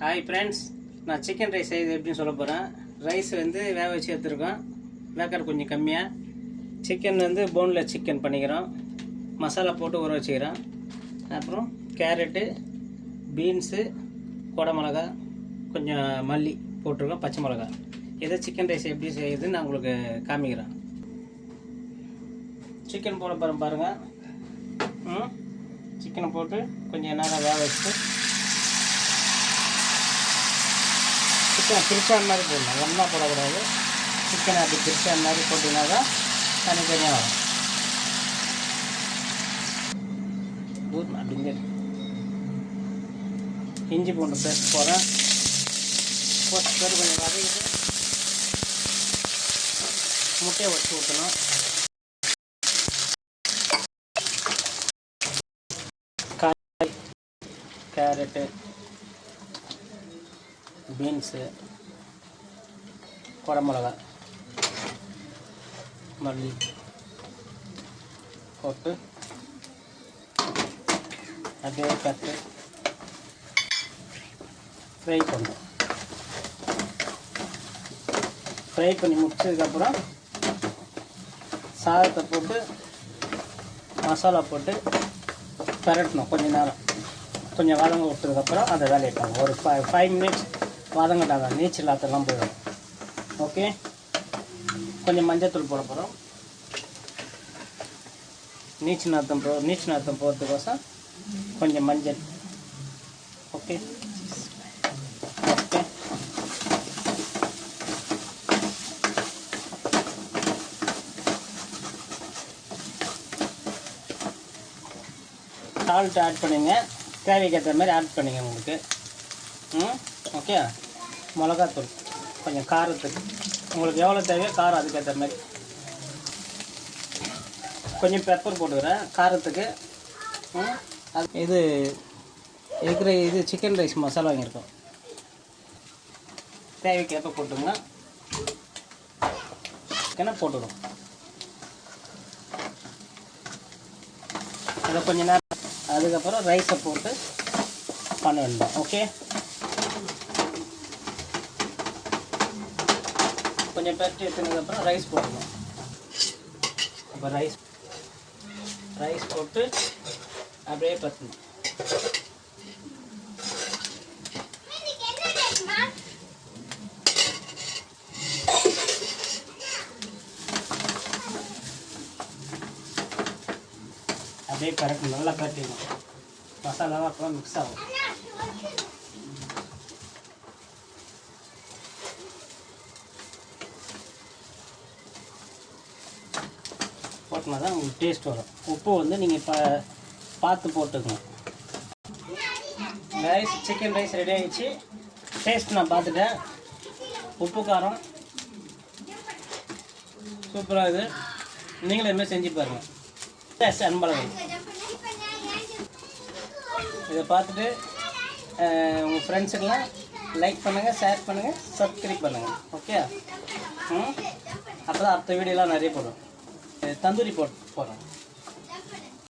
Hi friends, நான் chicken rice செய்து எப்படின்னு சொல்ல போகிறேன். ரைஸ் வந்து வேக வச்சு எடுத்துருக்கோம். வேக்காடு கொஞ்சம் கம்மியாக. சிக்கன் வந்து போன்லெஸ் சிக்கன் பண்ணிக்கிறோம். மசாலா போட்டு ஊற வச்சுக்கிறோம். அப்புறம் கேரட்டு, பீன்ஸு, கொடை மிளகா, கொஞ்சம் மல்லி போட்டிருக்கோம், பச்சை மிளகா. இதை சிக்கன் ரைஸ் எப்படி செய்யுதுன்னு நான் உங்களுக்கு காமிக்கிறேன். சிக்கன் போட பாருங்கள். சிக்கனை போட்டு கொஞ்சம் நேரம் வேக வச்சுட்டு சிக்கனை பிரிச்சான மாதிரி போடணும், ஒன்றா போடக்கூடாது. சிக்கனை அப்படி பிரிச்சான மாதிரி போட்டிங்கன்னா தான் தனித்தனியாக வரும். அப்படிங்க இஞ்சி பூண்டு பேஸ்ட் போகிறேன். போட்டு கொஞ்சம் வதக்கிட்டு முட்டையை வச்சு ஊற்றணும். காய், கேரட்டு, பீன்ஸு, கொடை மிளகா, மல்லி போட்டு அப்படியே கட்டு ஃப்ரை பண்ணணும். ஃப்ரை பண்ணி முடிச்சதுக்கப்புறம் சாதத்தை போட்டு மசாலா போட்டு பரட்டணும். கொஞ்சம் நேரம் கொஞ்சம் வதங்க விட்டதுக்கப்புறம் அதை வேலையை பண்ணுவோம். ஒரு 5 மினிட்ஸ் வதங்கிட்டாங்க, நீச்சல் ஆற்றெல்லாம் போயிடும். ஓகே, கொஞ்சம் மஞ்சத்தூள் போட போகிறோம். நீச்சல் நாற்றம் போகிறதுக்கோசம் கொஞ்சம் மஞ்சள். ஓகே ஓகே, சால்ட் ஆட் பண்ணிங்க, தேவைக்கு ஏற்ற மாதிரி ஆட் பண்ணிங்க உங்களுக்கு. ஓகே, மிளகாத்தூள் கொஞ்சம் காரத்துக்கு உங்களுக்கு எவ்வளோ தேவையோ காரம் அதுக்கேற்ற மாதிரி. கொஞ்சம் பெப்பர் போட்டுக்கிறேன் காரத்துக்கு. இது இருக்கிற சிக்கன் ரைஸ் மசாலா வாங்கியிருக்கோம், தேவைக்கு ஏற்ப போட்டுங்க. என்ன போட்டுடும் அதை கொஞ்சம் நேரம். அதுக்கப்புறம் ரைஸை போட்டு பண்ண வேண்டாம். ஓகே, கொஞ்சம் பெருட்டு எடுத்ததுக்கப்புறம் ரைஸ் போடணும். அப்போ ரைஸ் போட்டு அப்படியே பற்றணும். அப்படியே பரட்டணும், நல்லா பரட்டிடணும். மசாலாலாம் அப்புறம் மிக்ஸ் ஆகும். போட்டினா தான் உங்களுக்கு டேஸ்ட் வரும். உப்பு வந்து நீங்கள் இப்போ பார்த்து போட்டுக்கணும். ரைஸ் சிக்கன் ரைஸ் ரெடி ஆகிடுச்சு. டேஸ்ட் நான் பார்த்துட்டேன். உப்பு காரம் சூப்பராக இது. நீங்களும் இதுமாதிரி செஞ்சு பாருங்கள். அன்பழகன் இதை பார்த்துட்டு உங்கள் ஃப்ரெண்ட்ஸுக்கெல்லாம் லைக் பண்ணுங்கள், ஷேர் பண்ணுங்கள், சப்ஸ்கிரைப் பண்ணுங்கள். ஓகே, அப்போ தான் அடுத்த வீடியோலாம் நிறைய போடும். தந்தூரி போடுறோம்.